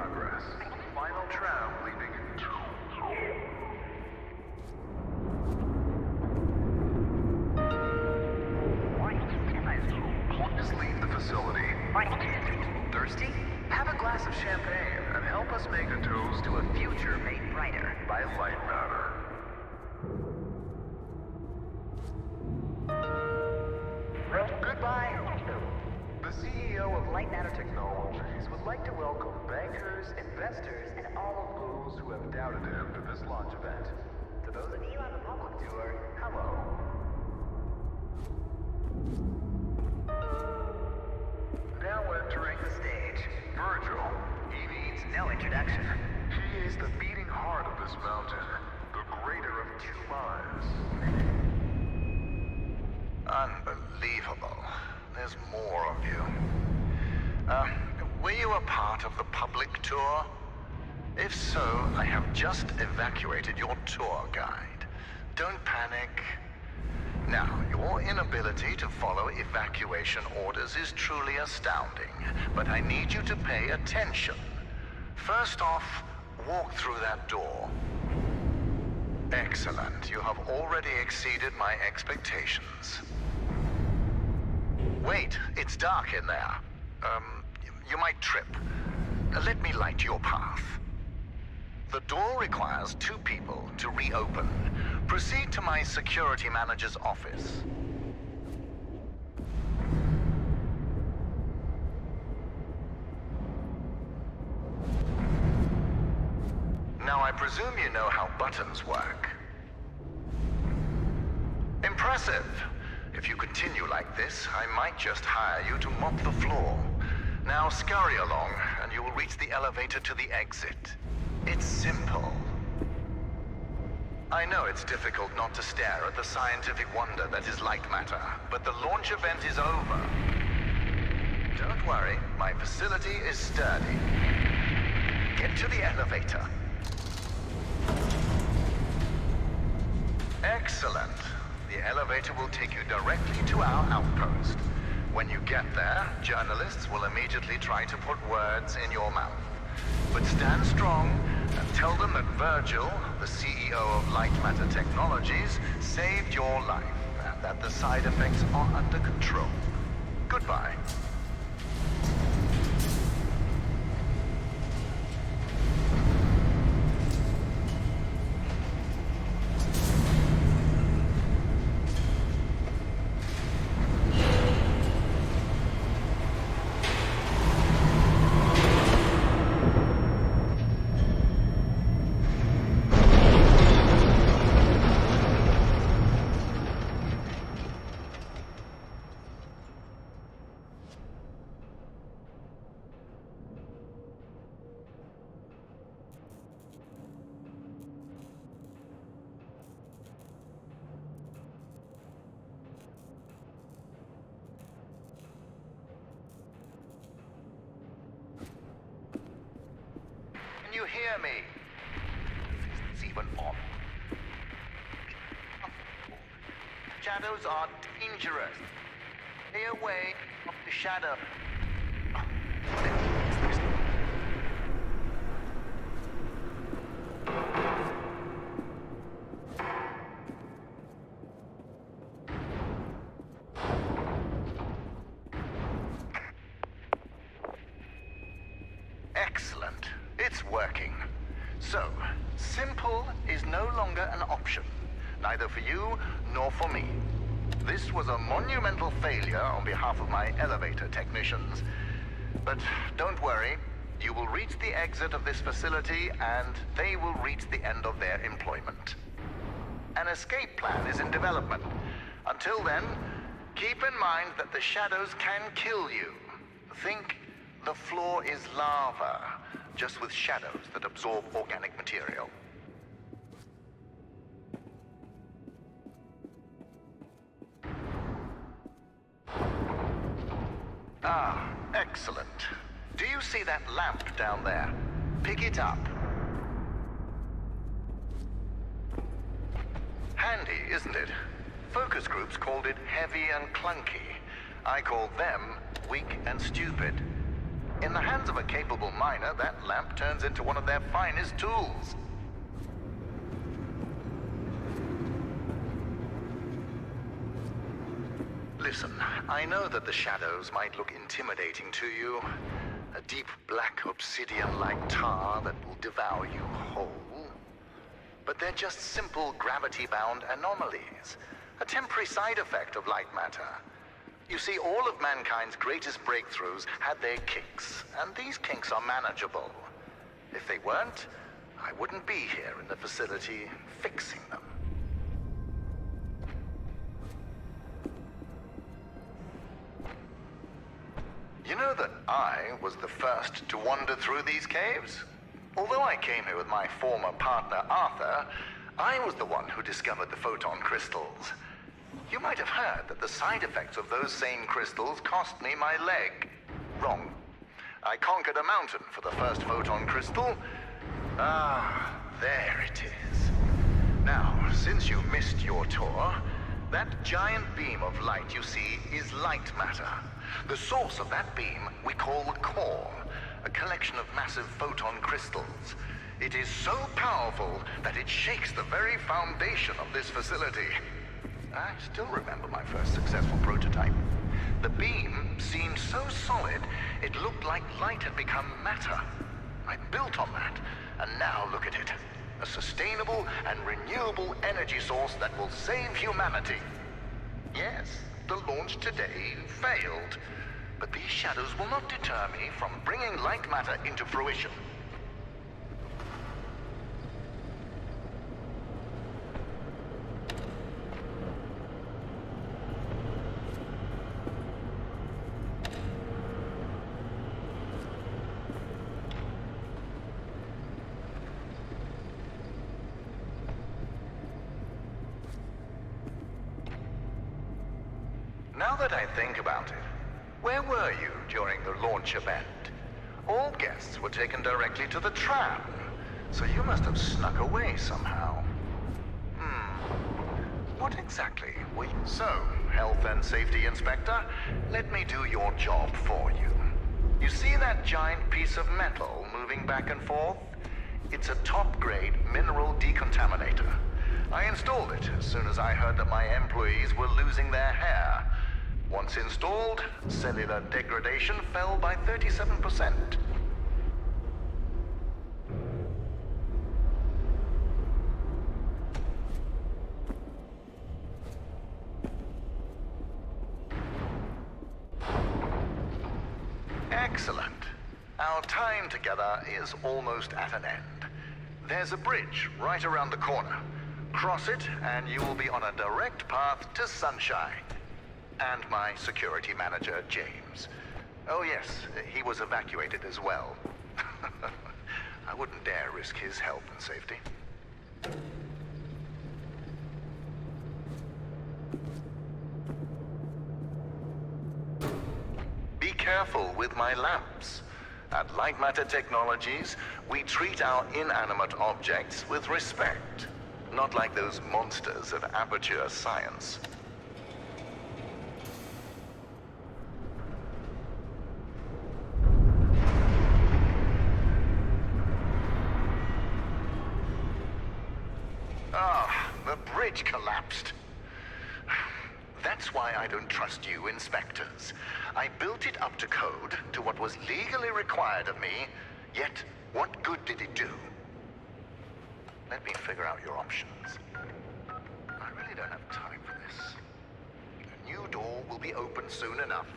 progress. Final tram leaving in 2. Please leave the facility. Thirsty? Have a glass of champagne and help us make a toast to a future made brighter by Lightmatter. Goodbye. The CEO of Lightmatter Technologies would like to welcome bankers, investors, and all of those who have doubted him to this launch event. To those of you on the public tour, hello. Now entering the stage, Virgil. He needs no introduction. He is the beating heart of this mountain, the greater of 2 minds. Unbelievable. There's more of you. Were you a part of the public tour? If so, I have just evacuated your tour guide. Don't panic. Now, your inability to follow evacuation orders is truly astounding, but I need you to pay attention. First off, walk through that door. Excellent. You have already exceeded my expectations. Wait, it's dark in there. You might trip. Let me light your path. The door requires 2 people to reopen. Proceed to my security manager's office. Now, I presume you know how buttons work. Impressive. If you continue like this, I might just hire you to mop the floor. Now scurry along, and you will reach the elevator to the exit. It's simple. I know it's difficult not to stare at the scientific wonder that is Lightmatter, but the launch event is over. Don't worry, my facility is sturdy. Get to the elevator. Excellent. The elevator will take you directly to our outpost. When you get there, journalists will immediately try to put words in your mouth. But stand strong and tell them that Virgil, the CEO of Lightmatter Technologies, saved your life and that the side effects are under control. Goodbye. Can you hear me? It's even on. Shadows are dangerous. Stay away from the shadow. Excellent. It's working. So, simple is no longer an option, neither for you nor for me. This was a monumental failure on behalf of my elevator technicians. But don't worry, you will reach the exit of this facility and they will reach the end of their employment. An escape plan is in development. Until then, keep in mind that the shadows can kill you. Think the floor is lava, just with shadows that absorb organic material. Ah, excellent. Do you see that lamp down there? Pick it up. Handy, isn't it? Focus groups called it heavy and clunky. I call them weak and stupid. In the hands of a capable miner, that lamp turns into one of their finest tools. Listen, I know that the shadows might look intimidating to you. A deep black obsidian-like tar that will devour you whole. But they're just simple gravity-bound anomalies. A temporary side effect of light matter. You see, all of mankind's greatest breakthroughs had their kinks, and these kinks are manageable. If they weren't, I wouldn't be here in the facility fixing them. You know that I was the first to wander through these caves? Although I came here with my former partner, Arthur, I was the one who discovered the photon crystals. You might have heard that the side effects of those same crystals cost me my leg. Wrong. I conquered a mountain for the first photon crystal. Ah, there it is. Now, since you missed your tour, that giant beam of light you see is light matter. The source of that beam we call the core, a collection of massive photon crystals. It is so powerful that it shakes the very foundation of this facility. I still remember my first successful prototype. The beam seemed so solid, it looked like light had become matter. I built on that, and now look at it. A sustainable and renewable energy source that will save humanity. Yes, the launch today failed, but these shadows will not deter me from bringing light matter into fruition. Now that I think about it, where were you during the launch event? All guests were taken directly to the tram, so you must have snuck away somehow. What exactly were you? So, Health and Safety Inspector, let me do your job for you. You see that giant piece of metal moving back and forth? It's a top-grade mineral decontaminator. I installed it as soon as I heard that my employees were losing their hair. Once installed, cellular degradation fell by 37%. Excellent. Our time together is almost at an end. There's a bridge right around the corner. Cross it, and you will be on a direct path to sunshine. And my security manager, James. Oh yes, he was evacuated as well. I wouldn't dare risk his health and safety. Be careful with my lamps. At Lightmatter Technologies, we treat our inanimate objects with respect. Not like those monsters of aperture science. The bridge collapsed. That's why I don't trust you, inspectors. I built it up to code, to what was legally required of me, yet what good did it do? Let me figure out your options. I really don't have time for this. A new door will be open soon enough.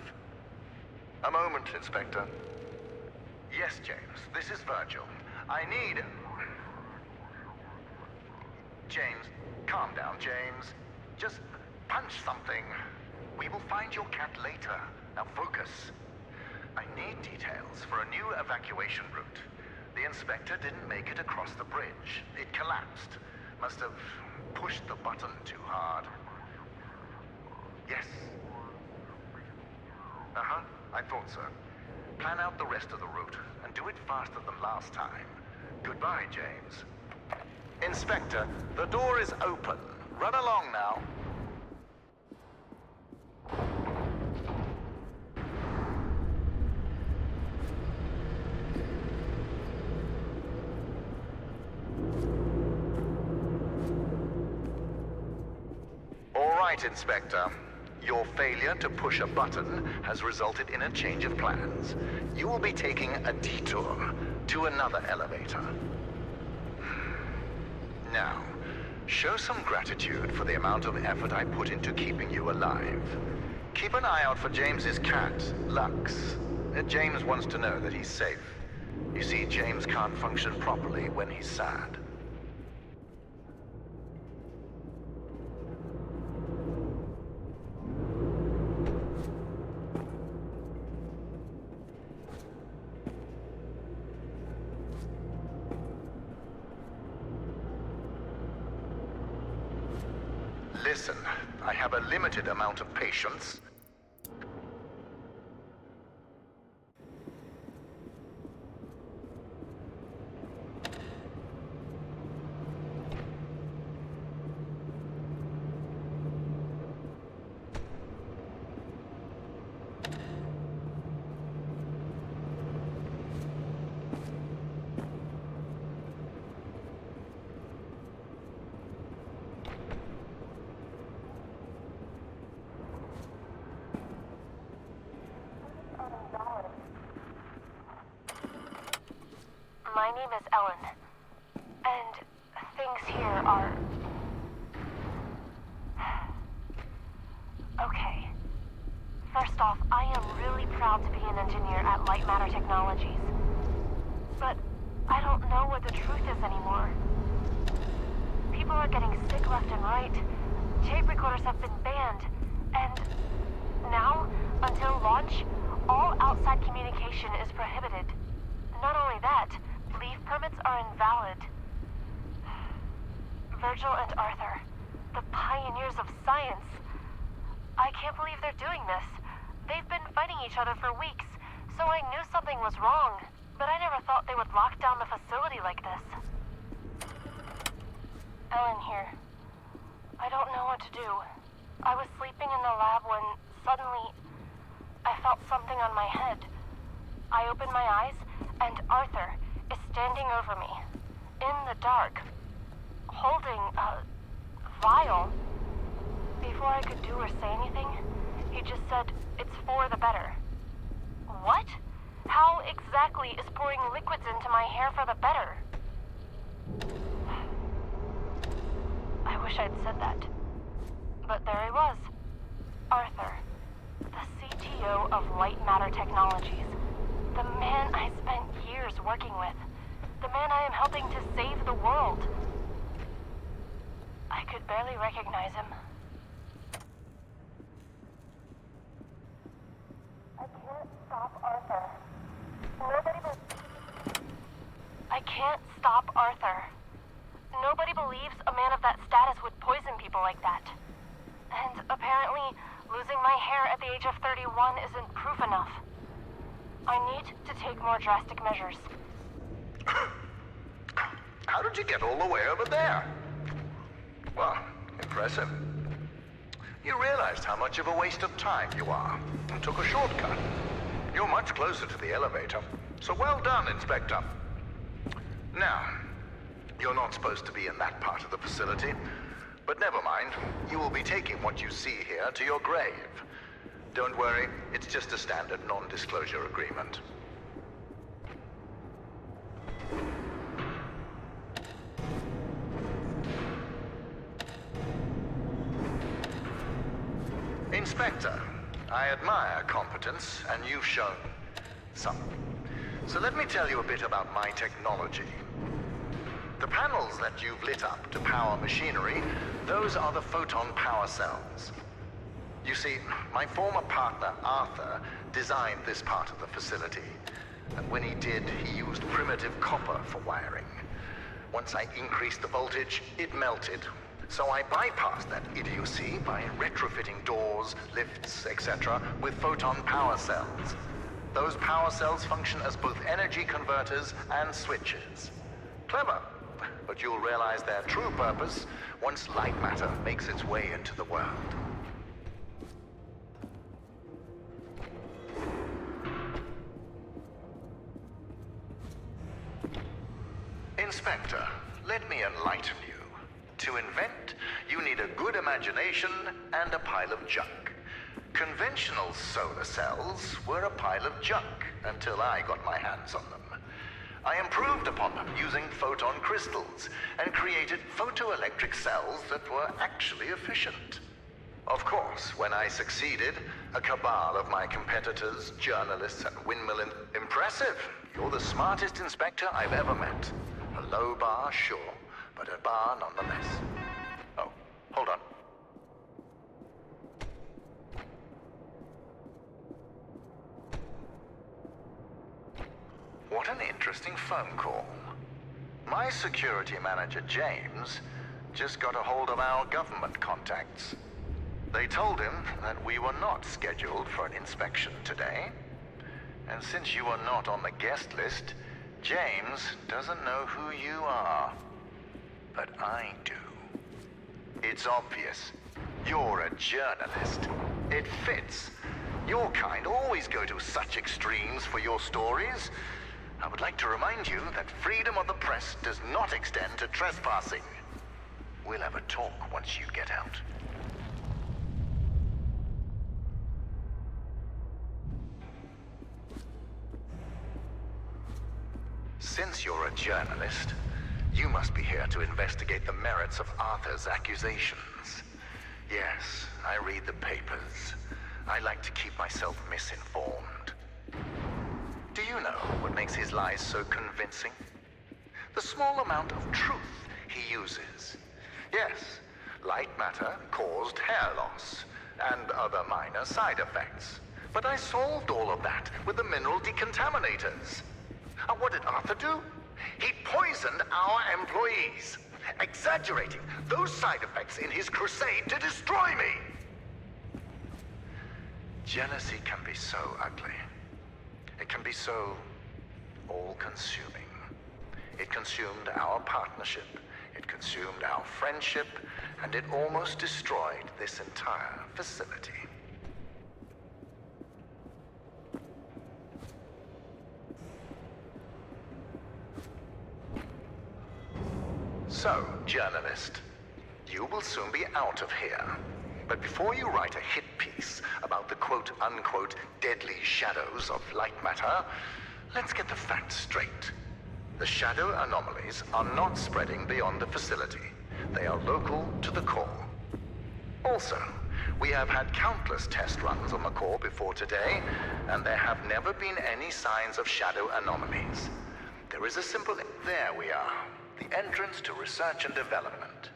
A moment, Inspector. Yes, James, this is Virgil. I need... James, calm down, James. Just punch something. We will find your cat later. Now focus. I need details for a new evacuation route. The inspector didn't make it across the bridge. It collapsed. Must have pushed the button too hard. Yes. Uh-huh, I thought so. Plan out the rest of the route, and do it faster than last time. Goodbye, James. Inspector, the door is open. Run along now. right, Inspector. Your failure to push a button has resulted in a change of plans. You will be taking a detour to another elevator. Now, show some gratitude for the amount of effort I put into keeping you alive. Keep an eye out for James's cat, Lux. James wants to know that he's safe. You see, James can't function properly when he's sad. Listen, I have a limited amount of patience. My name is Ellen, and things here are... Okay. First off, I am really proud to be an engineer at Lightmatter Technologies. But I don't know what the truth is anymore. People are getting sick left and right. Tape recorders have been banned, and now, until launch, all outside communication is prohibited. Not only that, leave permits are invalid. Virgil and Arthur, the pioneers of science. I can't believe they're doing this. They've been fighting each other for weeks, so I knew something was wrong, but I never thought they would lock down the facility like this. Ellen here. I don't know what to do. I was sleeping in the lab when, suddenly, I felt something on my head. I opened my eyes, and Arthur is standing over me, in the dark, holding a vial. Before I could do or say anything, he just said, "It's for the better." What? How exactly is pouring liquids into my hair for the better? I wish I'd said that. But there he was. Arthur, the CTO of Lightmatter Technologies. The man I spent years working with. The man I am helping to save the world. I could barely recognize him. I can't stop Arthur. I can't stop Arthur. Nobody believes a man of that status would poison people like that. And apparently, losing my hair at the age of 31 isn't proof enough. I need to take more drastic measures. How did you get all the way over there? Well, impressive. You realized how much of a waste of time you are, and took a shortcut. You're much closer to the elevator, so well done, Inspector. Now, you're not supposed to be in that part of the facility, but never mind. You will be taking what you see here to your grave. Don't worry, it's just a standard non-disclosure agreement. Inspector, I admire competence, and you've shown some. So let me tell you a bit about my technology. The panels that you've lit up to power machinery, those are the photon power cells. You see, my former partner, Arthur, designed this part of the facility. And when he did, he used primitive copper for wiring. Once I increased the voltage, it melted. So I bypassed that idiocy by retrofitting doors, lifts, etc. with photon power cells. Those power cells function as both energy converters and switches. Clever, but you'll realize their true purpose once light matter makes its way into the world. Inspector, let me enlighten you. To invent, you need a good imagination and a pile of junk. Conventional solar cells were a pile of junk until I got my hands on them. I improved upon them using photon crystals and created photoelectric cells that were actually efficient. Of course, when I succeeded, a cabal of my competitors, journalists, and Impressive! You're the smartest inspector I've ever met. A low bar, sure, but a bar nonetheless. Oh, hold on. What an interesting phone call. My security manager, James, just got a hold of our government contacts. They told him that we were not scheduled for an inspection today. And since you are not on the guest list, James doesn't know who you are. But I do. It's obvious. You're a journalist. It fits. Your kind always go to such extremes for your stories. I would like to remind you that freedom of the press does not extend to trespassing. We'll have a talk once you get out. Since you're a journalist, you must be here to investigate the merits of Arthur's accusations. Yes, I read the papers. I like to keep myself misinformed. Do you know what makes his lies so convincing? The small amount of truth he uses. Yes, light matter caused hair loss and other minor side effects. But I solved all of that with the mineral decontaminators. And what did Arthur do? He poisoned our employees, exaggerating those side effects in his crusade to destroy me. Jealousy can be so ugly. It can be so all-consuming. It consumed our partnership, it consumed our friendship, and it almost destroyed this entire facility. So, journalist, you will soon be out of here. But before you write a hit piece about the quote-unquote deadly shadows of light matter, let's get the facts straight. The shadow anomalies are not spreading beyond the facility. They are local to the core. Also, we have had countless test runs on the core before today, and there have never been any signs of shadow anomalies. There is a simple... There we are. The entrance to research and development.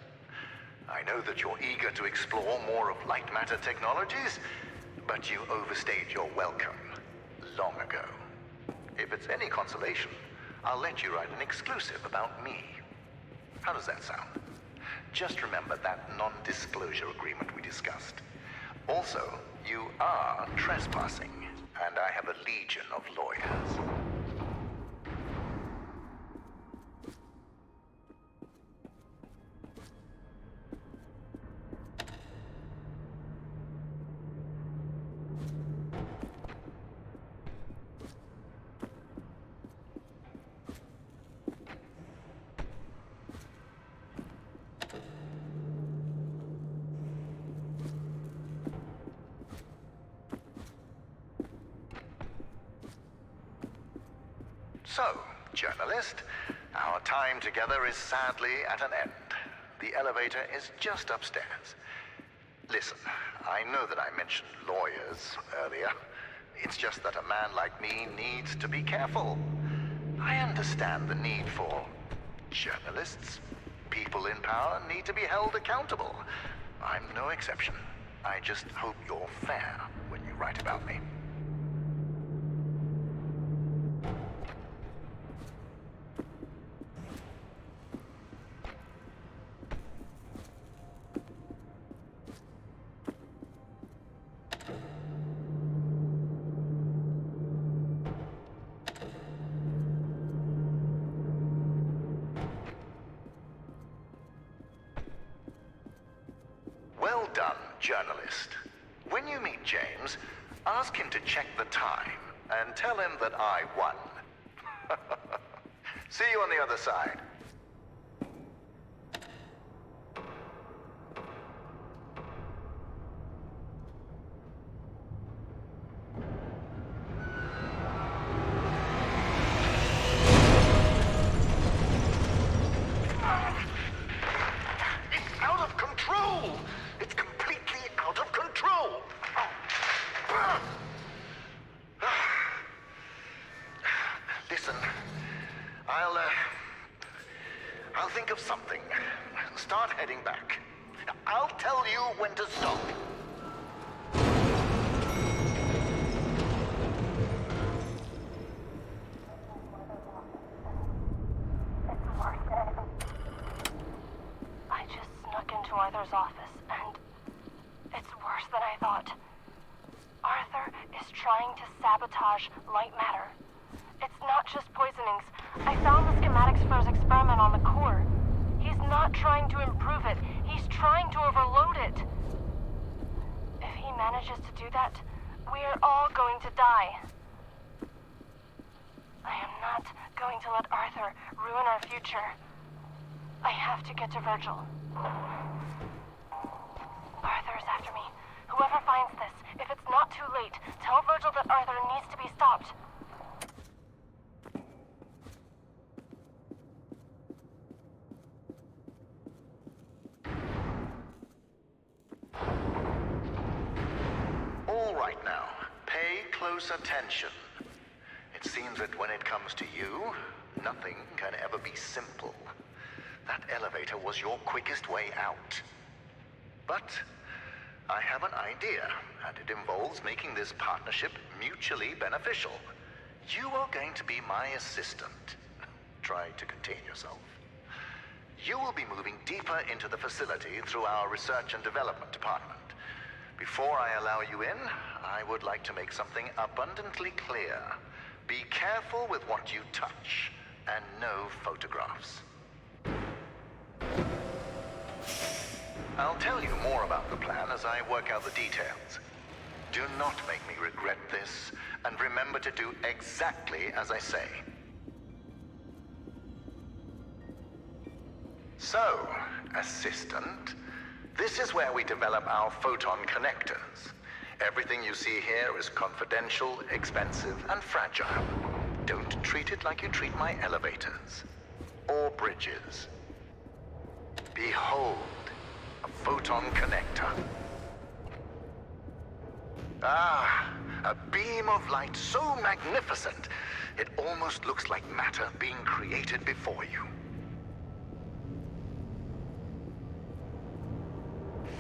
I know that you're eager to explore more of Lightmatter Technologies, but you overstayed your welcome long ago. If it's any consolation, I'll let you write an exclusive about me. How does that sound? Just remember that non-disclosure agreement we discussed. Also, you are trespassing, and I have a legion of lawyers. So, journalist, our time together is sadly at an end. The elevator is just upstairs. Listen, I know that I mentioned lawyers earlier. It's just that a man like me needs to be careful. I understand the need for journalists. People in power need to be held accountable. I'm no exception. I just hope you're fair when you write about me. Well done, journalist. When you meet James, ask him to check the time and tell him that I won. See you on the other side. Bateson. I'll think of something. Start heading back. I'll tell you when to stop. I just snuck into Arthur's office, and it's worse than I thought. Arthur is trying to sabotage Lightmatter. It's not just poisonings. I found the schematics for his experiment on the core. He's not trying to improve it. He's trying to overload it. If he manages to do that, we are all going to die. I am not going to let Arthur ruin our future. I have to get to Virgil. Arthur is after me. Whoever finds this, if it's not too late, tell Virgil that Arthur needs to be stopped. All right now, pay close attention. It seems that when it comes to you, nothing can ever be simple. That elevator was your quickest way out. But I have an idea, and it involves making this partnership mutually beneficial. You are going to be my assistant. Try to contain yourself. You will be moving deeper into the facility through our research and development department. Before I allow you in, I would like to make something abundantly clear. Be careful with what you touch, and no photographs. I'll tell you more about the plan as I work out the details. Do not make me regret this, and remember to do exactly as I say. So, assistant, this is where we develop our photon connectors. Everything you see here is confidential, expensive, and fragile. Don't treat it like you treat my elevators or bridges. Behold, a photon connector. Ah, a beam of light so magnificent, it almost looks like matter being created before you.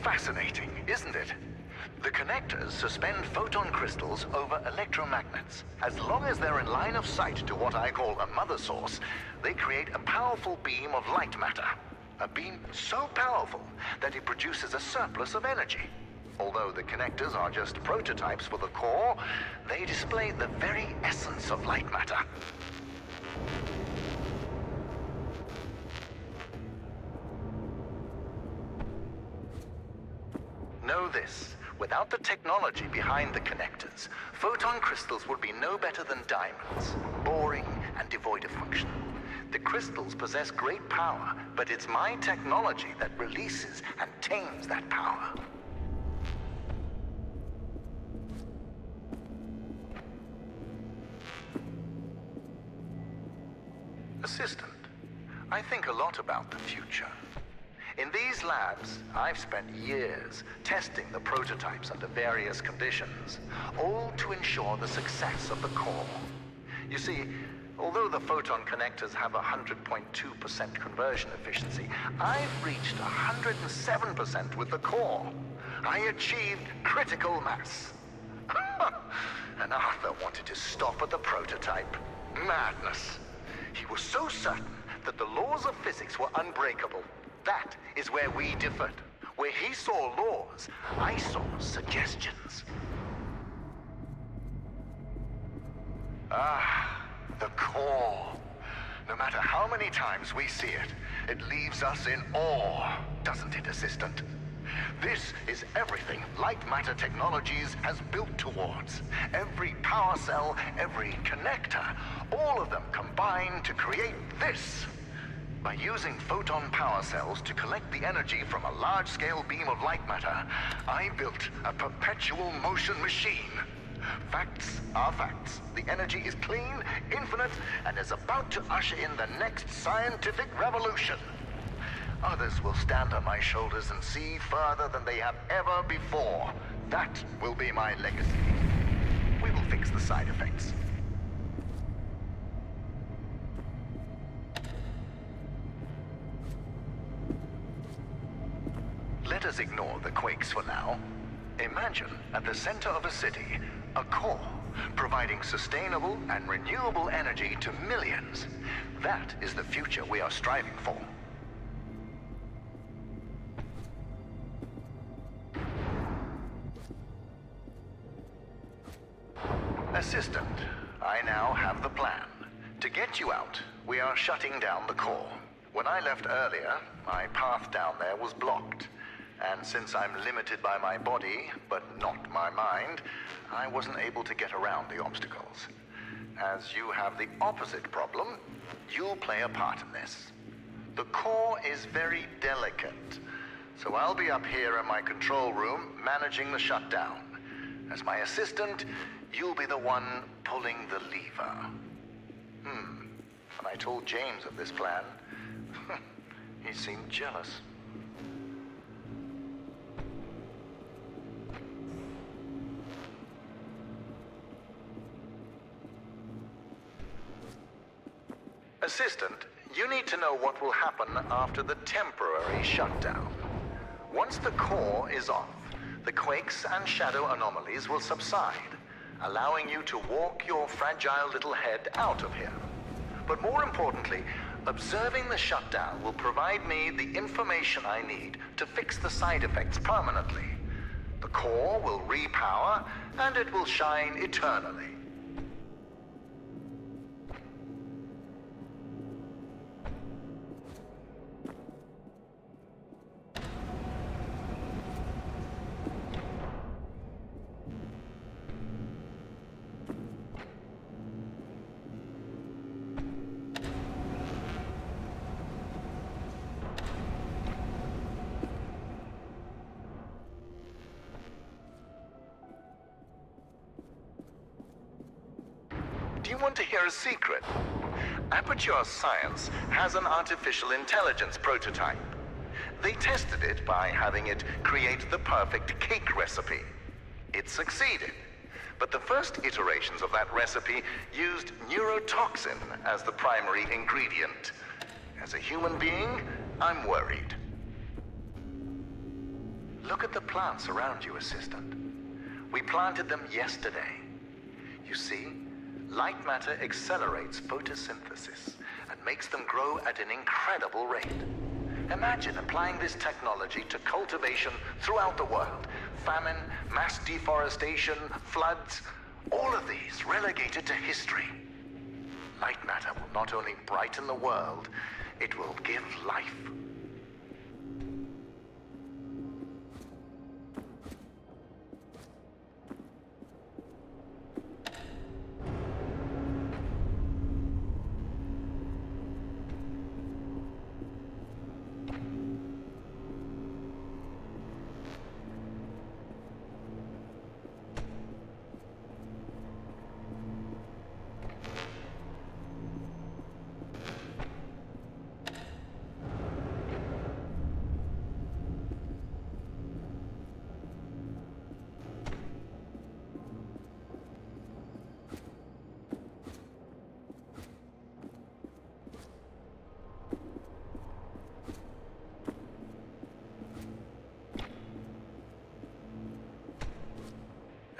Fascinating, isn't it? The connectors suspend photon crystals over electromagnets. As long as they're in line of sight to what I call a mother source, they create a powerful beam of light matter. A beam so powerful that it produces a surplus of energy. Although the connectors are just prototypes for the core, they display the very essence of light matter. Know this. Without the technology behind the connectors, photon crystals would be no better than diamonds, boring and devoid of function. The crystals possess great power, but it's my technology that releases and tames that power. Assistant, I think a lot about the future. In these labs, I've spent years testing the prototypes under various conditions, all to ensure the success of the core. You see, although the photon connectors have 100.2% conversion efficiency, I've reached 107% with the core. I achieved critical mass. And Arthur wanted to stop at the prototype. Madness. He was so certain that the laws of physics were unbreakable. That is where we differed. Where he saw laws, I saw suggestions. Ah, the core. No matter how many times we see it, it leaves us in awe, doesn't it, Assistant? This is everything Lightmatter Technologies has built towards. Every power cell, every connector, all of them combine to create this. By using photon power cells to collect the energy from a large-scale beam of light matter, I built a perpetual motion machine. Facts are facts. The energy is clean, infinite, and is about to usher in the next scientific revolution. Others will stand on my shoulders and see further than they have ever before. That will be my legacy. We will fix the side effects. Let's ignore the quakes for now. Imagine at the center of a city, a core, providing sustainable and renewable energy to millions. That is the future we are striving for. Assistant, I now have the plan. To get you out, we are shutting down the core. When I left earlier, my path down there was blocked. And since I'm limited by my body, but not my mind, I wasn't able to get around the obstacles. As you have the opposite problem, you'll play a part in this. The core is very delicate, so I'll be up here in my control room managing the shutdown. As my assistant, you'll be the one pulling the lever. When I told James of this plan, he seemed jealous. Assistant, you need to know what will happen after the temporary shutdown. Once the core is off, the quakes and shadow anomalies will subside, allowing you to walk your fragile little head out of here. But more importantly, observing the shutdown will provide me the information I need to fix the side effects permanently. The core will repower, and it will shine eternally. Do you want to hear a secret? Aperture Science has an artificial intelligence prototype. They tested it by having it create the perfect cake recipe. It succeeded, but the first iterations of that recipe used neurotoxin as the primary ingredient. As a human being, I'm worried. Look at the plants around you, Assistant. We planted them yesterday. You see? Light matter accelerates photosynthesis and makes them grow at an incredible rate. Imagine applying this technology to cultivation throughout the world. Famine, mass deforestation, floods, all of these relegated to history. Light matter will not only brighten the world, it will give life.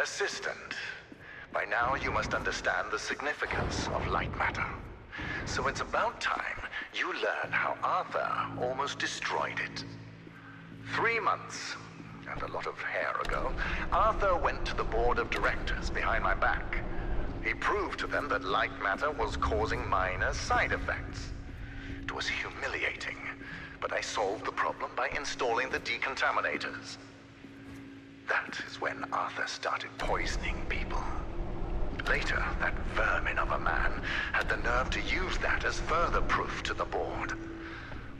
Assistant, by now you must understand the significance of light matter. So it's about time you learn how Arthur almost destroyed it. 3 months, and a lot of hair ago, Arthur went to the board of directors behind my back. He proved to them that light matter was causing minor side effects. It was humiliating, but I solved the problem by installing the decontaminators. That is when Arthur started poisoning people. Later, that vermin of a man had the nerve to use that as further proof to the board.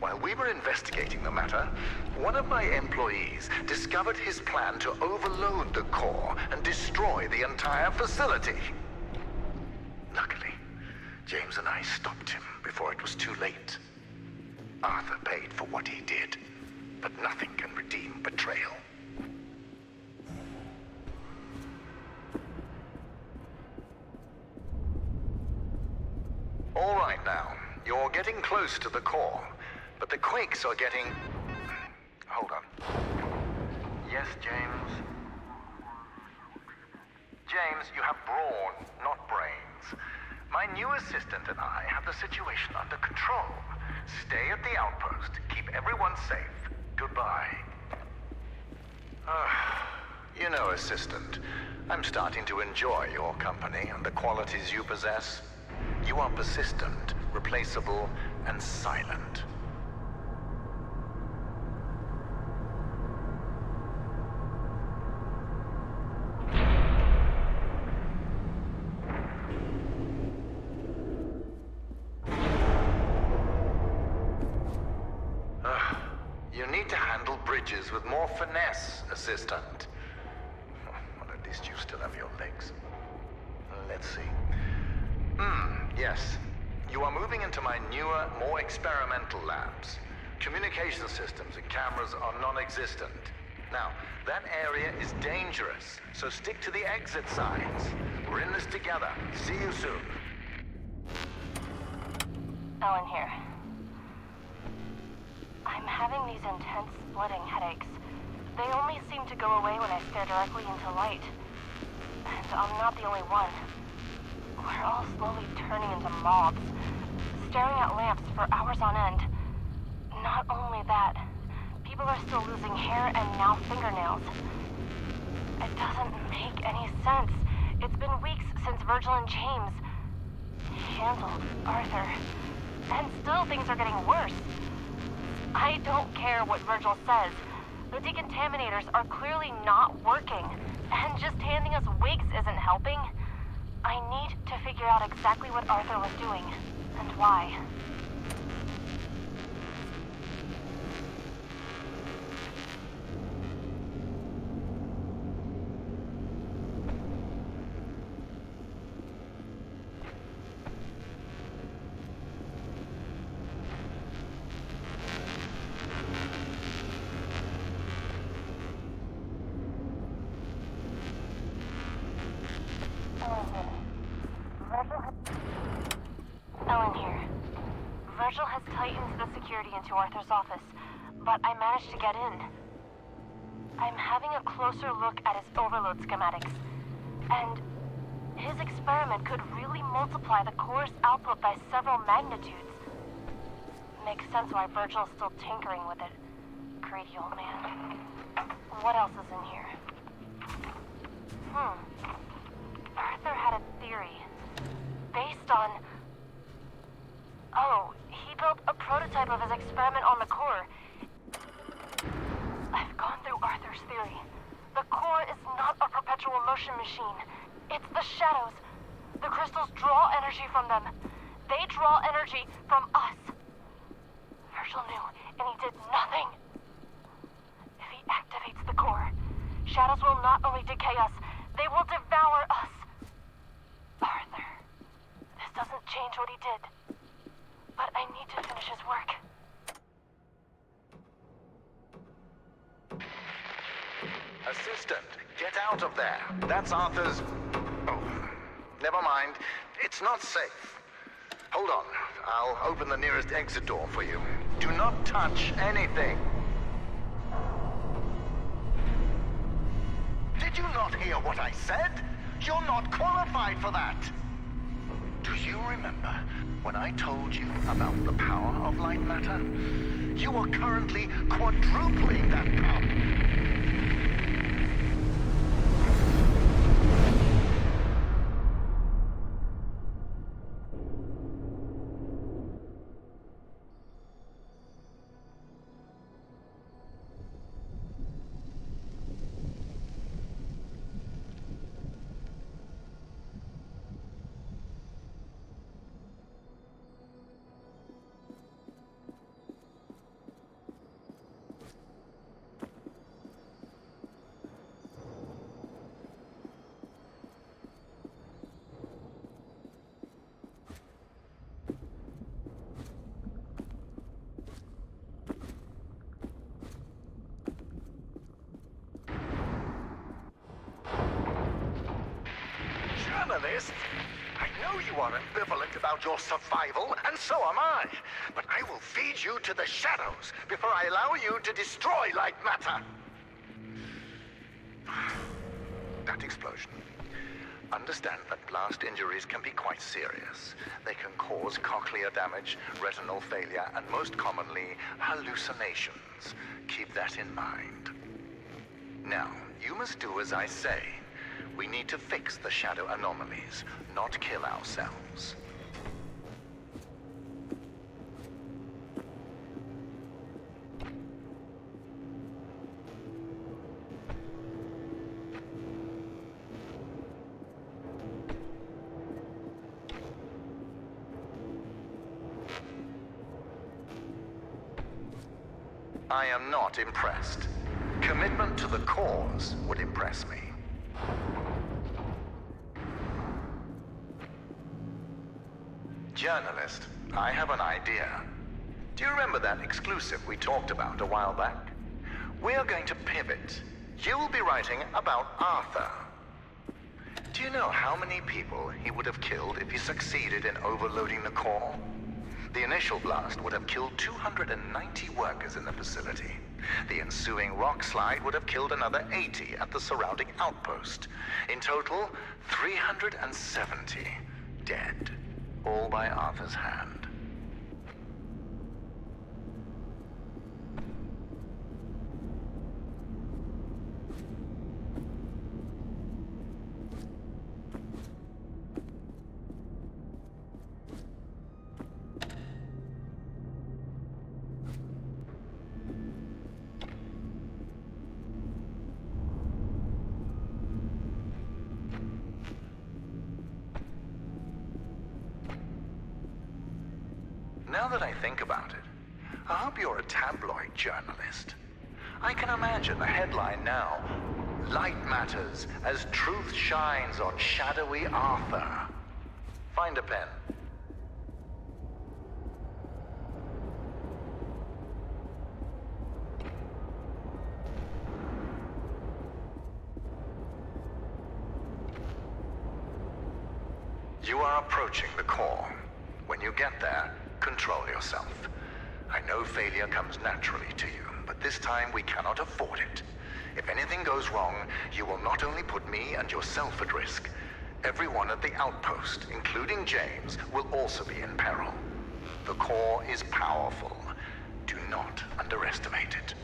While we were investigating the matter, one of my employees discovered his plan to overload the core and destroy the entire facility. Luckily, James and I stopped him before it was too late. Arthur paid for what he did, but nothing can redeem betrayal. All right now, you're getting close to the core, but the quakes are getting... Hold on. Yes, James? James, you have brawn, not brains. My new assistant and I have the situation under control. Stay at the outpost. Keep everyone safe. Goodbye. You know, assistant, I'm starting to enjoy your company and the qualities you possess. You are persistent, replaceable, and silent. You need to handle bridges with more finesse, assistant. Well, at least you still have your legs. Let's see. Yes. You are moving into my newer, more experimental labs. Communication systems and cameras are non-existent. Now, that area is dangerous, so stick to the exit signs. We're in this together. See you soon. Ellen here. I'm having these intense splitting headaches. They only seem to go away when I stare directly into light. And I'm not the only one. We're all slowly turning into mobs, staring at lamps for hours on end. Not only that, people are still losing hair and now fingernails. It doesn't make any sense. It's been weeks since Virgil and James handled Arthur. And still things are getting worse. I don't care what Virgil says. The decontaminators are clearly not working. And just handing us wigs isn't helping. I need to figure out exactly what Arthur was doing, and why. Ellen here. Virgil has tightened the security into Arthur's office, but I managed to get in. I'm having a closer look at his overload schematics, and his experiment could really multiply the core's output by several magnitudes. Makes sense why Virgil's still tinkering with it. Greedy old man. What else is in here? Arthur had a theory. Based on... Oh, he built a prototype of his experiment on the core. I've gone through Arthur's theory. The core is not a perpetual motion machine. It's the shadows. The crystals draw energy from them. They draw energy from us. Virgil knew, and he did nothing. If he activates the core, shadows will not only decay us, they will devour us. Arthur, this doesn't change what he did. But I need to finish his work. Assistant, get out of there. That's Arthur's... Oh, never mind. It's not safe. Hold on. I'll open the nearest exit door for you. Do not touch anything. Did you not hear what I said? You're not qualified for that. Do you remember when I told you about the power of light matter? You are currently quadrupling that power. Journalist, I know you are ambivalent about your survival, and so am I. But I will feed you to the shadows before I allow you to destroy light matter. That explosion. Understand that blast injuries can be quite serious. They can cause cochlear damage, retinal failure, and most commonly, hallucinations. Keep that in mind. Now, you must do as I say. We need to fix the shadow anomalies, not kill ourselves. I am not impressed. Commitment to the cause would impress me. Journalist, I have an idea. Do you remember that exclusive we talked about a while back? We're going to pivot. You'll be writing about Arthur. Do you know how many people he would have killed if he succeeded in overloading the core? The initial blast would have killed 290 workers in the facility. The ensuing rock slide would have killed another 80 at the surrounding outpost. In total, 370 dead. All by Arthur's hand. Now that I think about it, I hope you're a tabloid journalist. I can imagine the headline now. Light matters as truth shines on shadowy Arthur. Find a pen. You are approaching the core. When you get there, control yourself. I know failure comes naturally to you, but this time we cannot afford it. If anything goes wrong, you will not only put me and yourself at risk. Everyone at the outpost, including James, will also be in peril. The core is powerful. Do not underestimate it.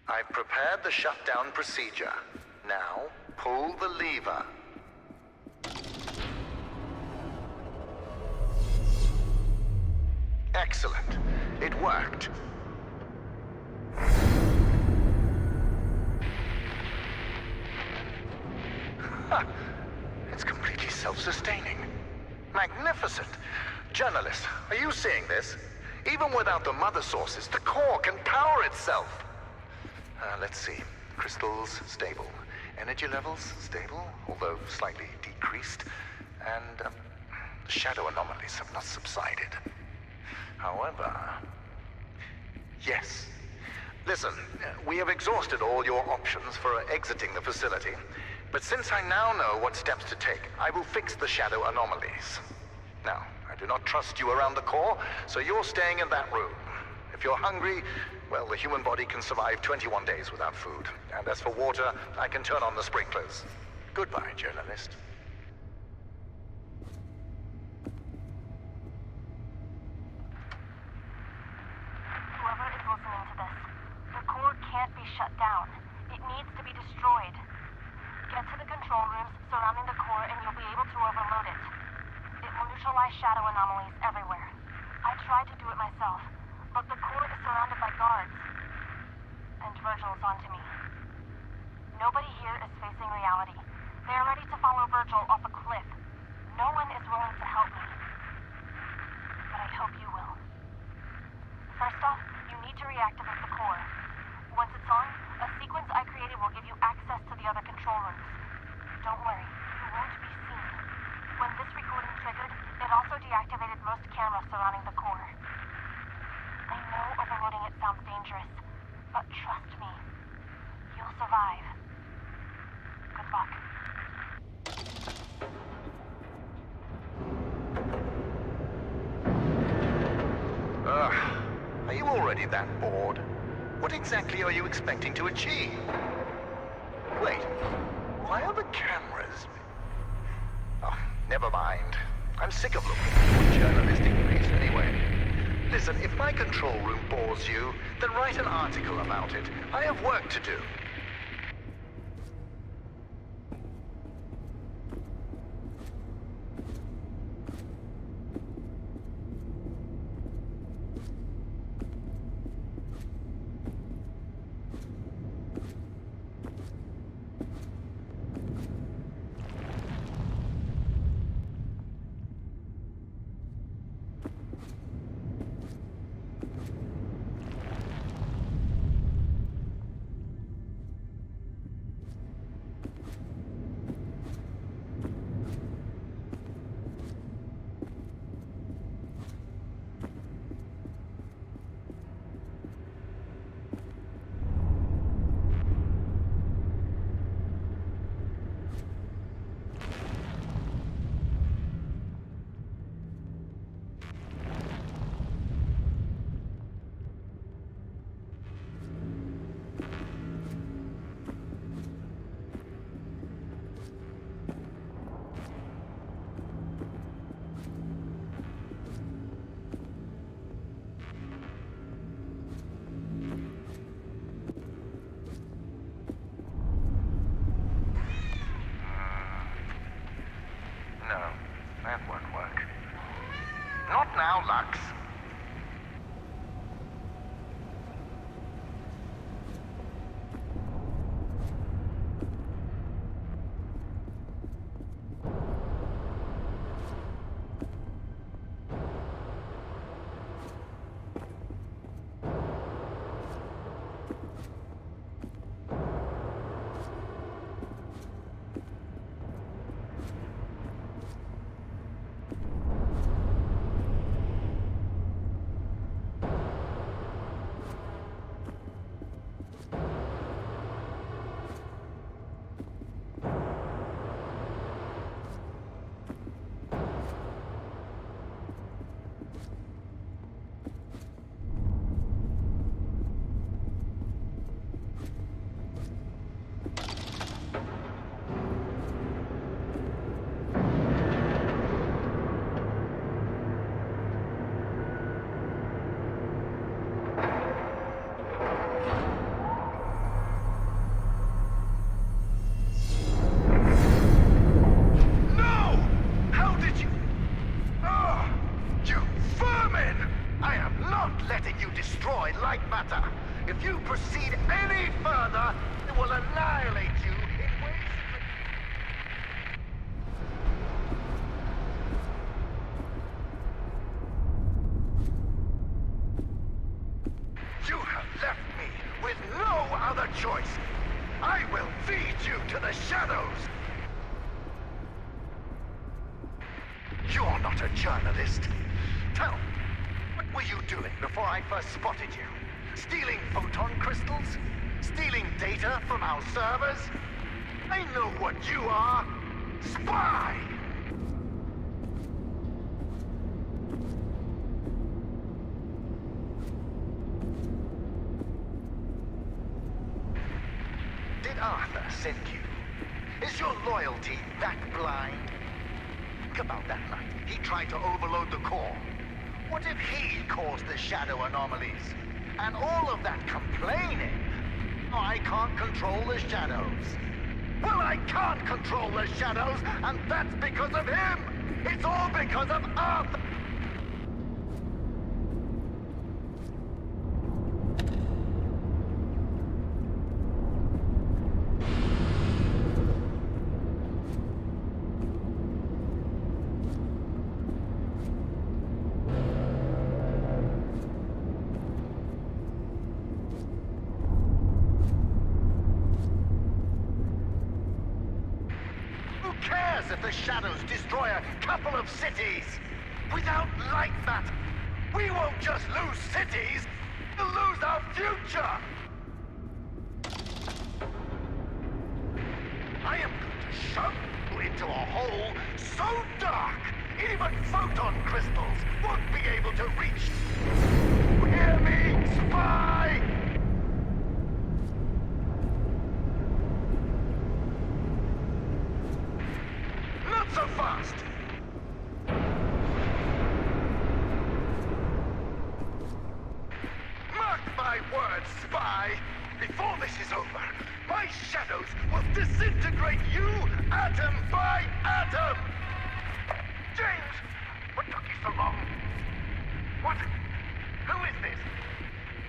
I've prepared the shutdown procedure. Now, pull the lever. Excellent. It worked. Ha! It's completely self-sustaining. Magnificent. Journalist, are you seeing this? Even without the mother sources, the core can power itself. Let's see. Crystals, stable. Energy levels, stable, although slightly decreased. And the shadow anomalies have not subsided. However... Yes. Listen, we have exhausted all your options for exiting the facility. But since I now know what steps to take, I will fix the shadow anomalies. Now, I do not trust you around the core, so you're staying in that room. If you're hungry, well, the human body can survive 21 days without food. And as for water, I can turn on the sprinklers. Goodbye, journalist. Whoever is listening to this, the core can't be shut down. It needs to be destroyed. Get to the control rooms surrounding the core and you'll be able to overload it. It will neutralize shadow anomalies everywhere. I tried to do it myself. but the core is surrounded by guards. And Virgil is onto me. Nobody here is facing reality. They are ready to follow Virgil off a cliff. No one is willing to help me. But I hope you will. First off, you need to reactivate the core. Once it's on, a sequence I created will give you access to the other control rooms. Don't worry, you won't be seen. When this recording triggered, it also deactivated most cameras surrounding the core. I know overloading it sounds dangerous, but trust me, you'll survive. Good luck. Are you already that bored? What exactly are you expecting to achieve? Wait, why are the cameras? Oh, never mind. I'm sick of looking for journalistic piece anyway. Listen, if my control room bores you, then write an article about it. I have work to do. Now, Lux. Lightmatter. If you proceed any further, it will annihilate you in ways... You have left me with no other choice. I will feed you to the shadows. You're not a journalist. Tell me, what were you doing before I first spotted you? Stealing photon crystals? Stealing data from our servers? I know what you are. Spy! Did Arthur send you? Is your loyalty that blind? Think about that night. He tried to overload the core. What if he caused the shadow anomalies? And all of that complaining? I can't control the shadows. Well, I can't control the shadows, and that's because of him! It's all because of Arthur! cares if the shadows destroy a couple of cities? Without Lightmatter, we won't just lose cities, we'll lose our future! I am going to shove you into a hole so dark, even photon crystals won't be able to reach. Hear me, spy! Not so fast! Mark my words, spy! Before this is over, my shadows will disintegrate you atom by atom! James! What took you so long? What? Who is this?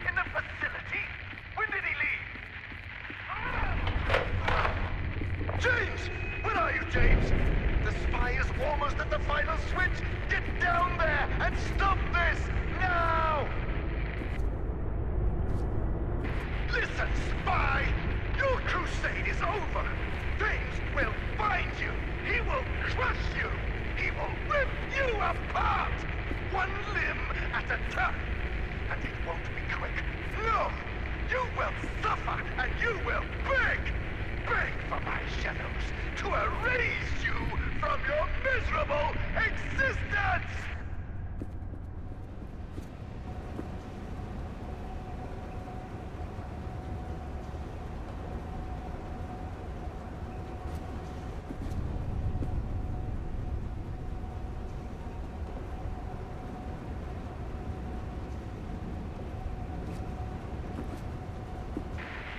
In the facility? When did he leave? James! Where are you, James? The spy is almost at the final switch! Get down there and stop this! Now! Listen, spy! Your crusade is over! James will find you! He will crush you! He will rip you apart! One limb at a time! And it won't be quick. No! You will suffer and you will beg! Beg for my shadows to erase you from your miserable existence!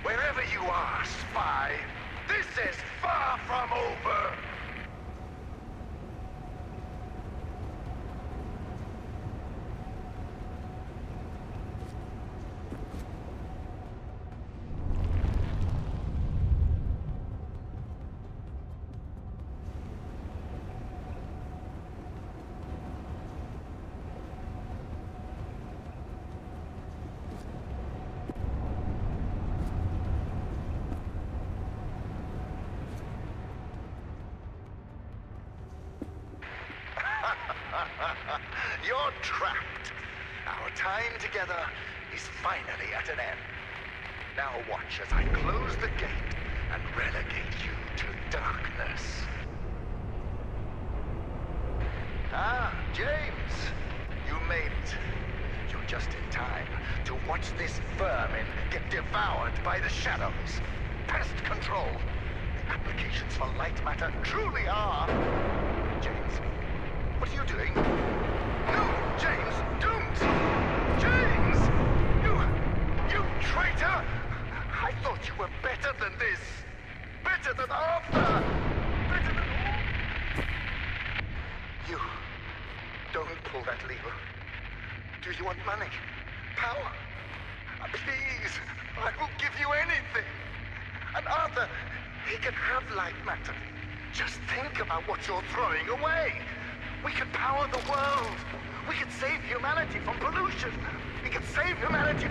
Wherever you are, spy, this is far from over! You're trapped. Our time together is finally at an end. Now watch as I close the gate and relegate you to darkness. Ah, James. You made it. You're just in time to watch this vermin get devoured by the shadows. Pest control. The applications for Lightmatter truly are... James, what are you doing? No, James, don't! James! You traitor! I thought you were better than this! Better than Arthur! Better than all... You... don't pull that lever. Do you want money? Power? Please, I will give you anything! And Arthur, he can have Lightmatter. Just think about what you're throwing away! We could power the world! We could save humanity from pollution! We could save humanity